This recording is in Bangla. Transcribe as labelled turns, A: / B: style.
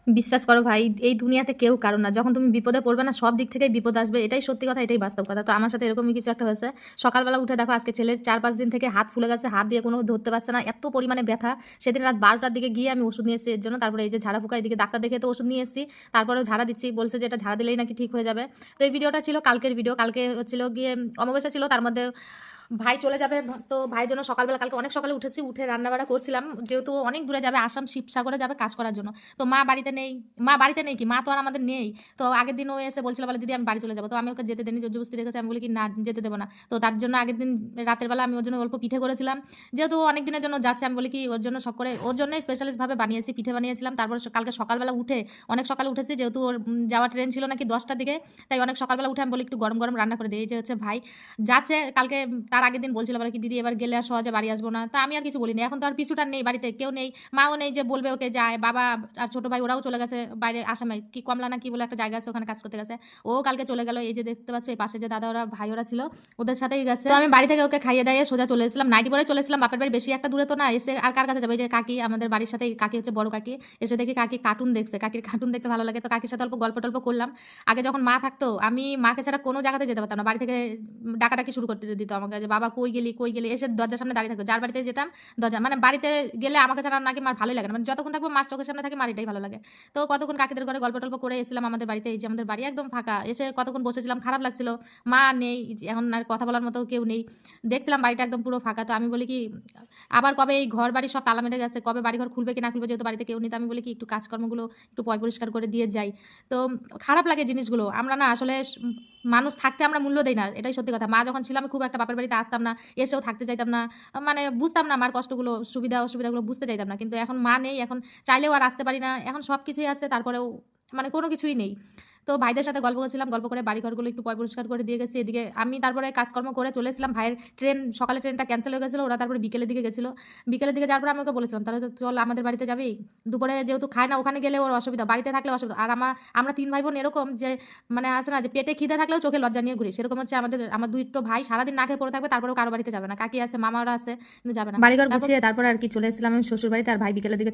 A: বিশ্বাস করো ভাই, এই দুনিয়াতে কেউ কারো না। যখন তুমি বিপদে পড়বে না, সব দিক থেকেই বিপদ আসবে। এটাই সত্যি কথা, এটাই বাস্তব কথা। তো আমার সাথে এরকমই কিছু একটা হয়েছে। সকালবেলা উঠে দেখো আজকে ছেলের ৪-৫ দিন থেকে হাত ফুলে গেছে। হাত দিয়ে কোনো ধরতে পারছে না। এত পরিমাণে ব্যথা। সেদিন রাত ১২টার দিকে গিয়ে আমি ওষুধ নিয়ে এসেছি এর জন্য। তারপরে এই যে ঝাড়া ফুঁকা, এদিকে ডাক্তার দেখে তো ওষুধ নিয়ে এসেছি। তারপরেও ঝাড়া দিচ্ছি। বলছে যে এটা ঝাড়া দিলেই নাকি ঠিক হয়ে যাবে। তো এই ভিডিওটা ছিল কালকের ভিডিও। কালকে হচ্ছিল গিয়ে অমাবস্যা ছিল। তার মধ্যে ভাই চলে যাবে। তো ভাইয়ের জন্য সকালবেলা কালকে অনেক সকালে উঠেছি। উঠে রান্নাবাড়া করছিলাম। যেহেতু অনেক দূরে যাবে, আসাম শিবসাগরে যাবে কাজ করার জন্য। তো মা বাড়িতে নেই। মা বাড়িতে নেই কি, মা তো আর আমাদের নেই। তো আগের দিন ও এসে বলছিল, বলে দিদি আমি বাড়ি চলে যাবো। তো আমি ওকে যেতে দেনি, জোর জবরদস্তি রেখেছি। আমি বলি কি না, যেতে দেবো না। তো তার জন্য আগের দিন রাতের বেলা আমি ওর জন্য অল্প পিঠে করেছিলাম। যেহেতু ও অনেক দিনের জন্য যাচ্ছে, আমি বলি কি ওর জন্য সব করে ওর জন্যই স্পেশালিস্ট ভাবে বানিয়েছি, পিঠে বানিয়েছিলাম। তারপর কালকে সকালবেলা উঠে অনেক সকালে উঠেছি, যেহেতু ওর যাওয়ার ট্রেন ছিল নাকি 10টার দিকে। তাই অনেক সকালবেলা উঠে আমি বলি একটু গরম গরম রান্না করে দিই। এই যে হচ্ছে ভাই যাচ্ছে কালকে, তার আগের দিন বলছিল বলে কি দিদি এবার গেলে আর সহজে বাড়ি আসবো না। তা আমি আর কিছু বলিনি। এখন তো আর পিছুটার নেই, বাড়িতে কেউ নেই, মাও নেই যে বলবে ওকে যায়। বাবা আর ছোট ভাই ওরাও চলে গেছে বাইরে, আসামে কি কমলা না কি বলে একটা জায়গা আছে, ওখানে কাজ করতে গেছে। ও কালকে চলে গেল। এই যে দেখতে পাচ্ছ এই পাশে যে দাদা ওরা ভাই ওরা ছিল, ওদের সাথেই গেছে। তো আমি বাড়ি থেকে ওকে খাইয়ে দাইয়ে সোজা চলে এসেছিলাম। নাইটি পরে চলে এসেছিলাম বাপের বাড়ি, বেশি একটা দূরে তো না। এসে আর কার কাছে যাবে, এই যে কাকি আমাদের বাড়ির সাথে, কাকি হচ্ছে বড় কাকি। এসে দেখি কাকি কার্টুন দেখছে, কাকির কার্টুন দেখতে ভালো লাগে। তো কাকির সাথে অল্প গল্প টল্প করলাম। আগে যখন মা থাকতো, আমি মাকে ছাড়া কোনো জায়গাতে যেতে পারতাম না। বাড়ি থেকে ডাকাডাকি শুরু করতে দিত আমাকে, যে বাবা কই গেলি কই গেলি, এসে দরজার সামনে দাঁড়িয়ে থাকতো। যার বাড়িতে যেতাম দরজা মানে বাড়িতে গেলে আমাকে ছাড়া নাকি মার ভালোই লাগে না। মানে যতক্ষণ থাকবো মার চোখের সামনে থাকে, মার এটাই ভালো লাগে। তো কতক্ষণ কাকিদের ঘরে গল্প টল্প করে এসেছিলাম আমাদের বাড়িতে। এই যে আমাদের বাড়ি একদম ফাঁকা, এসে কতক্ষণ বসেছিলাম, খারাপ লাগছিল। মা নেই এখন, আর কথা বলার মতো কেউ নেই। দেখছিলাম বাড়িটা একদম পুরো ফাঁকা। তো আমি বলি কি আবার কবে এই ঘর বাড়ি সব তালা মেরে গেছে, কবে বাড়িঘর খুলবে কি না খুলবে, যেহেতু বাড়িতে কেউ নেই। তো আমি বলি কি একটু কাজকর্মগুলো একটু পরিষ্কার করে দিয়ে যাই। তো খারাপ লাগে জিনিসগুলো। আমরা না আসলে মানুষ থাকতে আমরা মূল্য দেই না, এটাই সত্যি কথা। মা যখন ছিল আমি খুব একটা বাপের বাড়িতে আসতাম না, এসেও থাকতে চাইতাম না। মানে বুঝতাম না মার কষ্টগুলো, সুবিধা অসুবিধাগুলো বুঝতে চাইতাম না। কিন্তু এখন মা নেই, এখন চাইলেও আর আসতে পারি না। এখন সবকিছুই আছে, তারপরেও মানে কোনো কিছুই নেই। তো ভাইদের সাথে গল্প করছিলাম, গল্প করে বাড়িঘরগুলো একটু পরিষ্কার করে দিয়ে গেছি। এদিকে আমি তারপরে কাজকর্ম করে চলে এসেছিলাম। ভাইয়ের ট্রেন সকালে ট্রেনটা ক্যান্সেল হয়ে গেছিলো, ওরা তারপরে বিকেলের দিকে গেছিলো। বিকেলের দিকে যাওয়ার পরে আমি ওকে বলেছিলাম তাহলে তো চল আমাদের বাড়িতে যাবি। দুপুরে যেহেতু খায় না, ওখানে গেলে ওর অসুবিধা, বাড়িতে থাকলে অসুবিধা। আর আমরা 3 ভাই বোন এরকম যে মানে আছে না যে পেটে খিদে থাকলেও চোখে লজ্জা নিয়ে ঘুরি, সেরকম হচ্ছে আমার দুটো ভাই সারাদিন না খেয়ে পড়ে থাকবে, তারপরেও কারো বাড়িতে যাবে না। কাকি আছে, মামারা আছে, কিন্তু যাবে না।
B: বাড়িঘর
A: তারপর
B: গুছিয়ে তারপর আর কি চলে এসেছিলাম আমি শ্বশুর বাড়িতে। আর ভাই বিকেলের দিকে